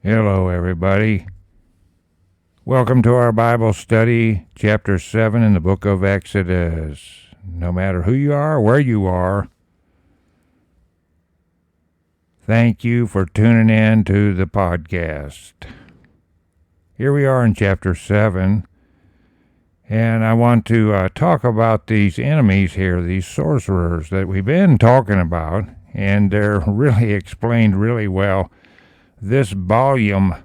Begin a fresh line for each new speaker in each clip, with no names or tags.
Hello, everybody. Welcome to our Bible study, chapter 7 in the book of Exodus. No matter who you are, where you are, thank you for tuning in to the podcast. Here we are in chapter 7, and I want to talk about these enemies here, these sorcerers that we've been talking about, and they're really explained really well. This volume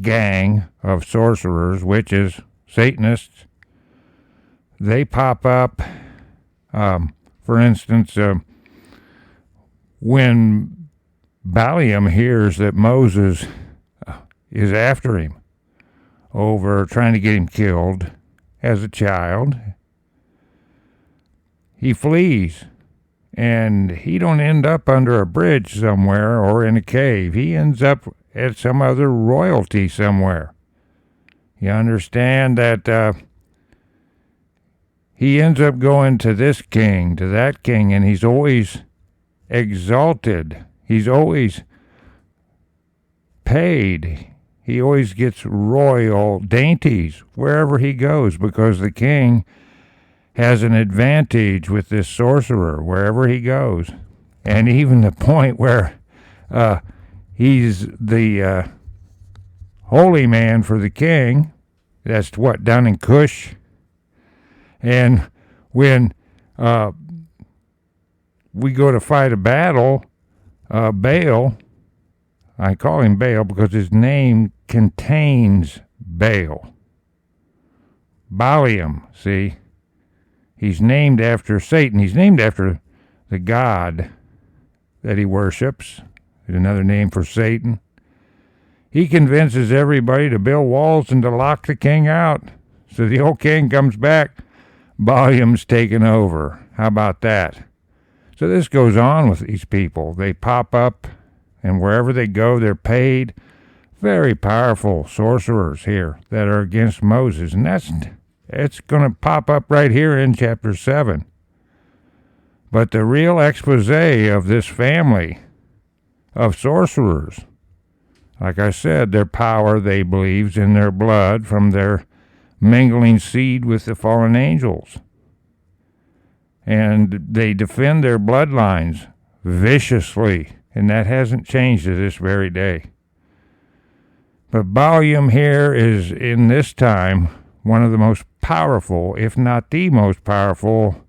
gang of sorcerers, witches, Satanists, they pop up. For instance, when Balaam hears that Moses is after him over trying to get him killed as a child, he flees. And he don't end up under a bridge somewhere or in a cave. He ends up at some other royalty somewhere. You understand that he ends up going to this king, to that king, and he's always exalted. He's always paid. He always gets royal dainties wherever he goes because the king has an advantage with this sorcerer wherever he goes. And even the point where he's the holy man for the king. That's what, down in Cush. And when we go to fight a battle, Baal, I call him Baal because his name contains Baal. Balaam, see? He's named after Satan. He's named after the god that he worships. There's another name for Satan. He convinces everybody to build walls and to lock the king out. So the old king comes back. Balaam's taken over. How about that? So this goes on with these people. They pop up, and wherever they go, they're paid. Very powerful sorcerers here that are against Moses. And it's going to pop up right here in chapter 7. But the real expose of this family of sorcerers, like I said, their power, they believe, in their blood from their mingling seed with the fallen angels. And they defend their bloodlines viciously, and that hasn't changed to this very day. But Balaam here is, in this time, one of the most powerful, if not the most powerful,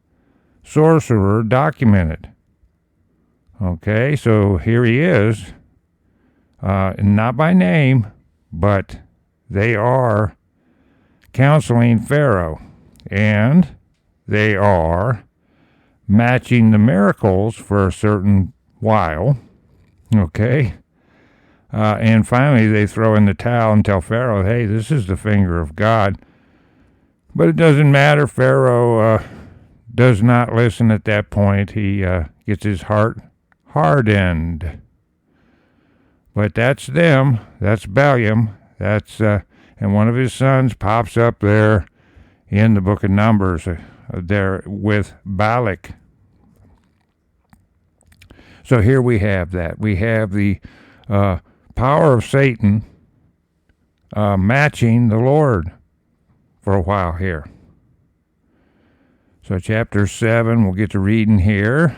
sorcerer documented. Okay, so here he is, not by name, but they are counseling Pharaoh, and they are matching the miracles for a certain while, okay? And finally they throw in the towel and tell Pharaoh, hey, this is the finger of God. But it doesn't matter. Pharaoh does not listen at that point. He gets his heart hardened. But that's them. That's Balaam. That's and one of his sons pops up there in the book of Numbers there with Balak. So here we have that. We have the power of Satan matching the Lord for a while here. So chapter 7, we'll get to reading here.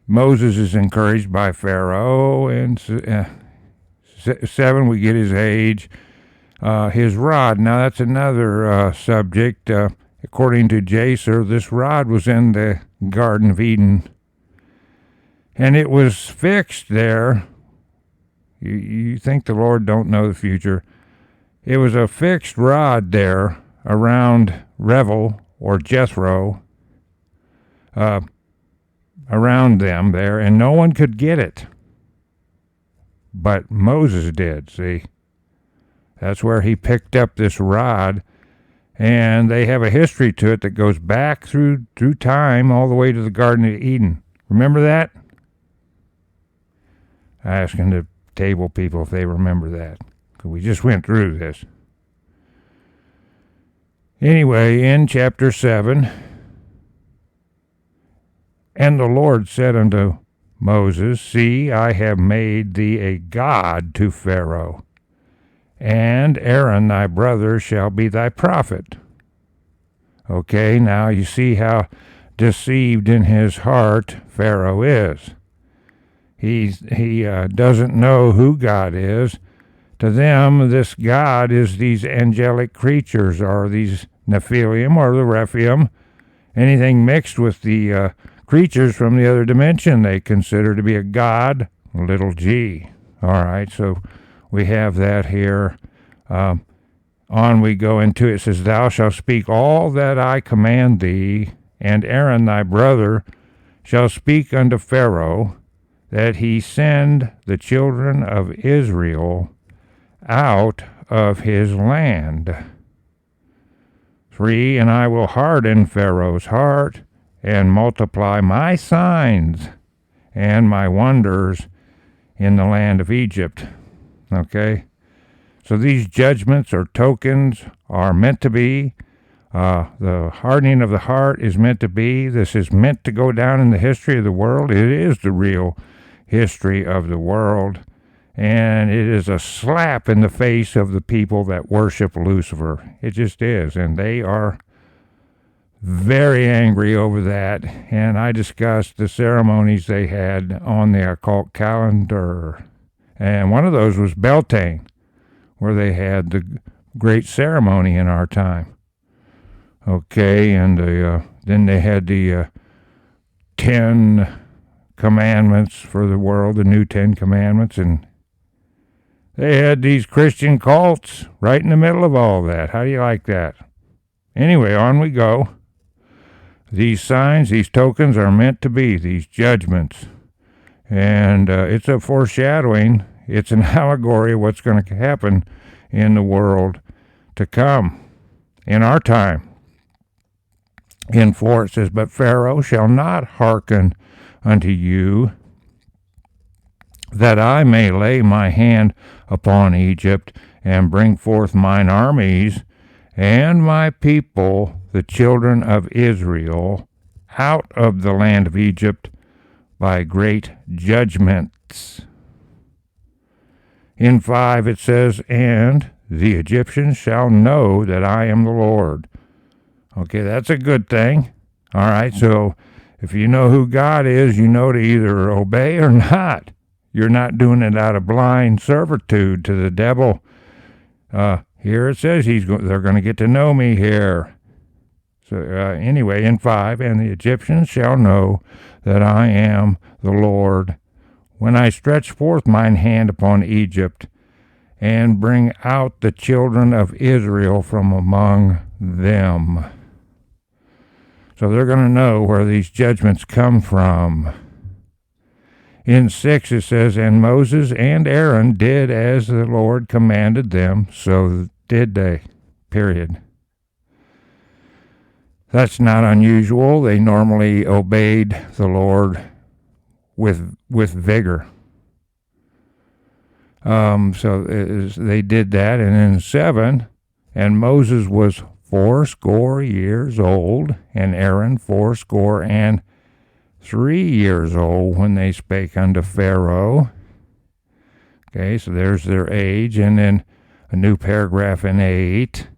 Moses is encouraged by Pharaoh, and 7, we get his age, his rod. Now that's another subject. According to Jaser, this rod was in the Garden of Eden, and it was fixed there. You think the Lord don't know the future. It was a fixed rod there around Revel or Jethro, around them there, and no one could get it. But Moses did, see. That's where he picked up this rod, and they have a history to it that goes back through time all the way to the Garden of Eden. Remember that? Asking the table people if they remember that. We just went through this. Anyway, in chapter 7, and the Lord said unto Moses, see, I have made thee a god to Pharaoh, and Aaron thy brother shall be thy prophet. Okay, now you see how deceived in his heart Pharaoh is. He doesn't know who God is. To them, this God is these angelic creatures, or these Nephilim, or the Rephaim, anything mixed with the creatures from the other dimension they consider to be a god, little g. All right, so we have that here. On we go into it. It says, Thou shalt speak all that I command thee, and Aaron thy brother shall speak unto Pharaoh, that he send the children of Israel out of his land. 3, and I will harden Pharaoh's heart, and multiply my signs and my wonders in the land of Egypt. Okay? So these judgments or tokens are meant to be. The hardening of the heart is meant to be. This is meant to go down in the history of the world. It is the real history of the world. And it is a slap in the face of the people that worship Lucifer. It just is. And they are very angry over that. And I discussed the ceremonies they had on the occult calendar. And one of those was Beltane, where they had the great ceremony in our time. Okay, and then they had the 10 commandments for the world, the new 10 commandments, and they had these Christian cults right in the middle of all that. How do you like that? Anyway, on we go. These signs, these tokens are meant to be, these judgments. And it's a foreshadowing. It's an allegory of what's going to happen in the world to come in our time. In 4 it says, But Pharaoh shall not hearken unto you, that I may lay my hand upon Egypt, and bring forth mine armies, and my people, the children of Israel, out of the land of Egypt by great judgments. In 5 it says, And the Egyptians shall know that I am the Lord. Okay, that's a good thing. All right, so if you know who God is, you know to either obey or not. You're not doing it out of blind servitude to the devil. Here it says they're going to get to know me here. So anyway, in 5, And the Egyptians shall know that I am the Lord, when I stretch forth mine hand upon Egypt, and bring out the children of Israel from among them. So they're going to know where these judgments come from. In 6 it says, And Moses and Aaron did as the Lord commanded them, so did they. Period. That's not unusual. They normally obeyed the Lord with vigor. So they did that. And in 7, And Moses was 80 years old, and Aaron 83 years old, when they spake unto Pharaoh. Okay, so there's their age. And then a new paragraph in 8.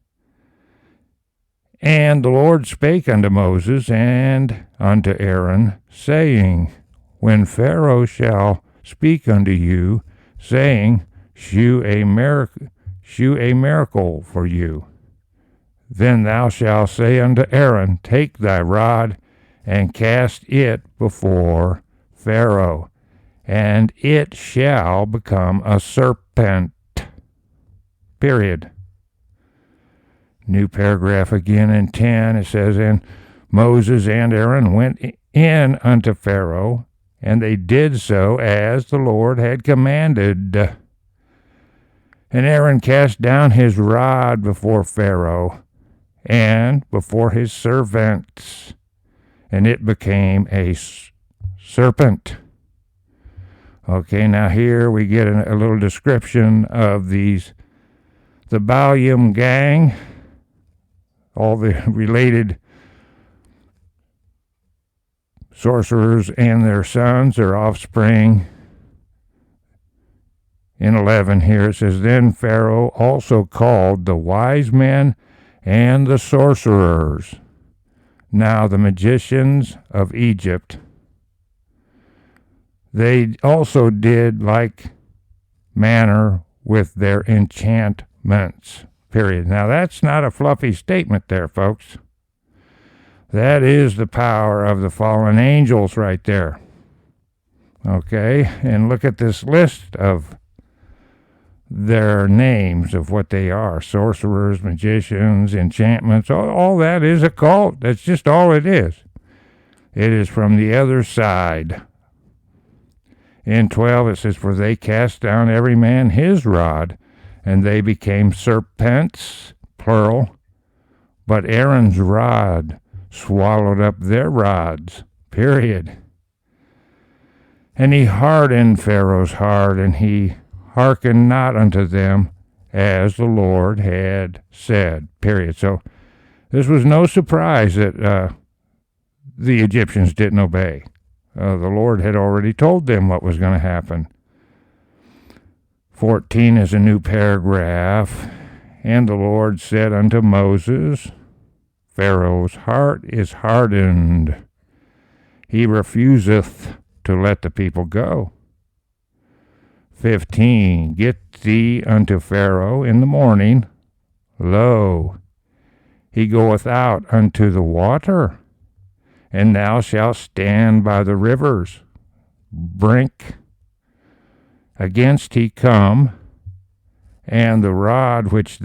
And the Lord spake unto Moses and unto Aaron, saying, When Pharaoh shall speak unto you, saying, Shew a miracle for you, then thou shalt say unto Aaron, Take thy rod, and cast it before Pharaoh, and it shall become a serpent. Period. New paragraph again in 10, it says, And Moses and Aaron went in unto Pharaoh, and they did so as the Lord had commanded. And Aaron cast down his rod before Pharaoh, and before his servants, and it became a serpent. Okay, now here we get a little description of the Balaam gang, all the related sorcerers and their sons, their offspring. In 11 here it says, Then Pharaoh also called the wise men and the sorcerers, now the magicians of Egypt. They also did like manner with their enchantments. Period. Now that's not a fluffy statement there, folks. That is the power of the fallen angels right there. Okay, and look at this list of their names of what they are. Sorcerers, magicians, enchantments, all that is a cult. That's just all it is. It is from the other side. In 12 it says, For they cast down every man his rod, and they became serpents, plural, but Aaron's rod swallowed up their rods, period. And he hardened Pharaoh's heart, and he hearkened not unto them, as the Lord had said, period. So this was no surprise that the Egyptians didn't obey. The Lord had already told them what was going to happen. 14 is a new paragraph. And the Lord said unto Moses, Pharaoh's heart is hardened. He refuseth to let the people go. 15, Get thee unto Pharaoh in the morning. Lo, he goeth out unto the water, and thou shalt stand by the river's brink. Against he come, and the rod which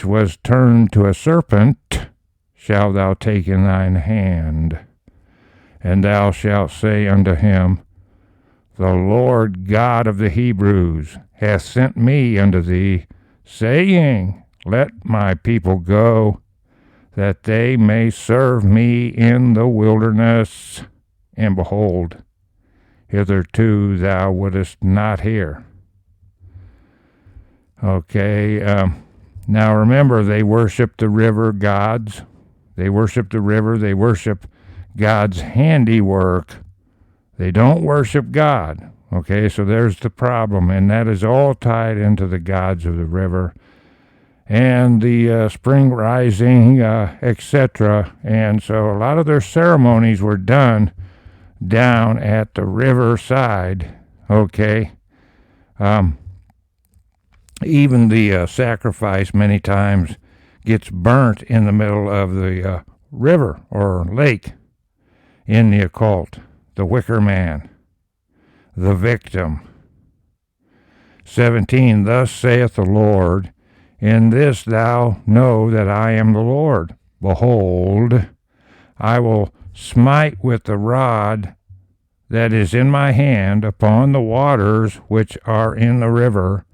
was turned to a serpent shalt thou take in thine hand, and thou shalt say unto him, The Lord God of the Hebrews hath sent me unto thee, saying, Let my people go, that they may serve me in the wilderness. And behold, hitherto thou wouldest not hear. Okay, now remember, they worship the river gods. They worship the river. They worship God's handiwork. They don't worship God. Okay, so there's the problem, and that is all tied into the gods of the river and the spring rising, etc. And so a lot of their ceremonies were done down at the riverside. Okay, even the sacrifice many times gets burnt in the middle of the river or lake in the occult. The wicker man, the victim. 17, Thus saith the Lord, In this thou know that I am the Lord. Behold, I will smite with the rod that is in my hand upon the waters which are in the river,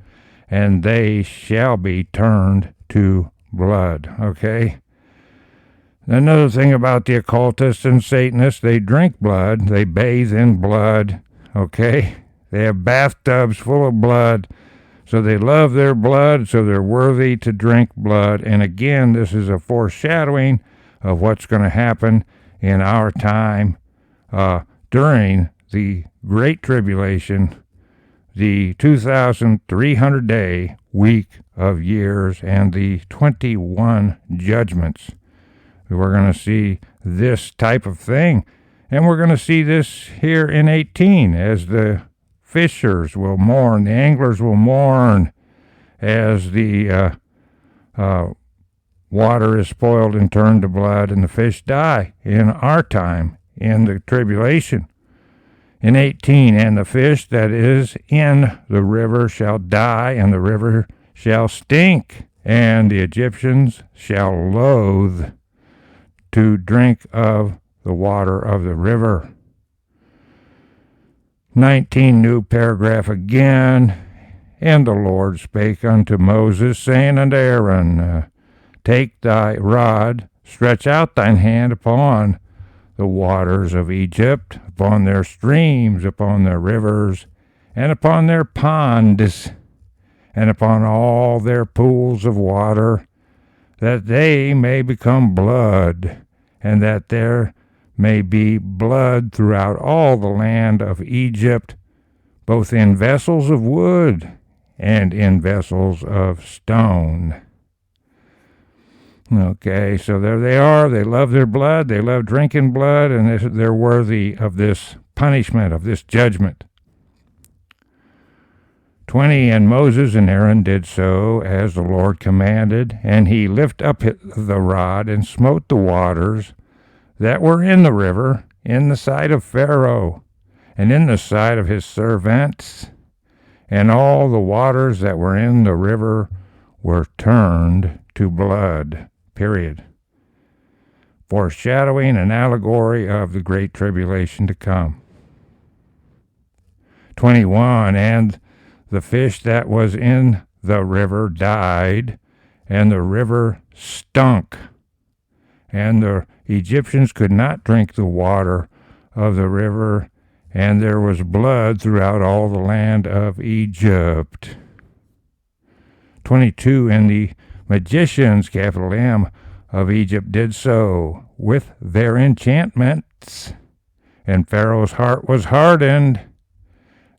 and they shall be turned to blood. Okay? Another thing about the occultists and Satanists, they drink blood, they bathe in blood, okay? They have bathtubs full of blood, so they love their blood, so they're worthy to drink blood. And again, this is a foreshadowing of what's going to happen in our time during the Great Tribulation, the 2,300-day week of years, and the 21 judgments. We're going to see this type of thing. And we're going to see this here in 18 as the fishers will mourn, the anglers will mourn as the water is spoiled and turned to blood and the fish die in our time in the tribulation. In 18, And the fish that is in the river shall die, and the river shall stink, and the Egyptians shall loathe to drink of the water of the river. 19, new paragraph again. And the Lord spake unto Moses, saying unto Aaron, Take thy rod, stretch out thine hand upon the waters of Egypt, upon their streams, upon their rivers, and upon their ponds, and upon all their pools of water, that they may become blood, and that there may be blood throughout all the land of Egypt, both in vessels of wood and in vessels of stone. Okay, so there they are. They love their blood. They love drinking blood, and they're worthy of this punishment, of this judgment. 20, and Moses and Aaron did so as the Lord commanded, and he lifted up the rod and smote the waters that were in the river in the sight of Pharaoh, and in the sight of his servants, and all the waters that were in the river were turned to blood. Period. Foreshadowing an allegory of the great tribulation to come. 21, and the fish that was in the river died, and the river stunk, and the Egyptians could not drink the water of the river, and there was blood throughout all the land of Egypt. 22, and the magicians, capital M, of Egypt did so with their enchantments, and Pharaoh's heart was hardened,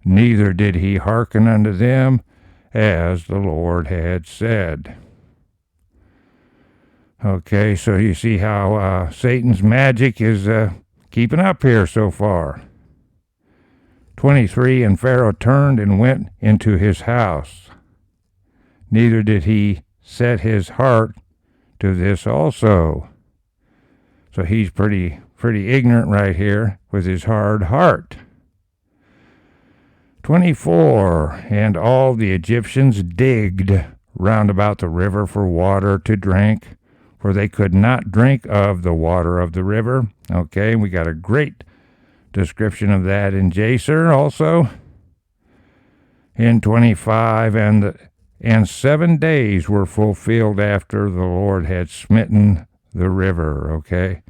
neither did he hearken unto them, as the Lord had said. Okay, so you see how Satan's magic is keeping up here so far. 23, and Pharaoh turned and went into his house, neither did he set his heart to this also. So he's pretty ignorant right here with his hard heart. 24, and all the Egyptians digged round about the river for water to drink, for they could not drink of the water of the river. Okay, we got a great description of that in Jacer also. In 25, and 7 days were fulfilled after the Lord had smitten the river, okay?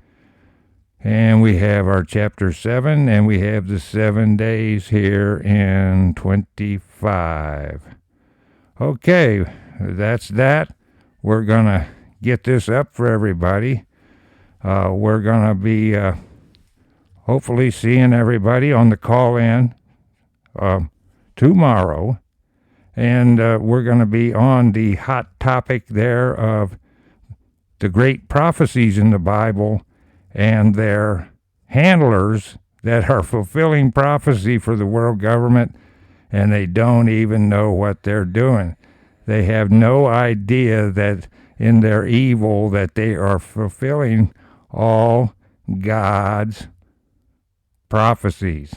And we have our chapter 7, and we have the 7 days here in 25. Okay, that's that. We're going to get this up for everybody. We're going to be hopefully seeing everybody on the call-in tomorrow. And we're going to be on the hot topic there of the great prophecies in the Bible and their handlers that are fulfilling prophecy for the world government, and they don't even know what they're doing. They have no idea that in their evil that they are fulfilling all God's prophecies.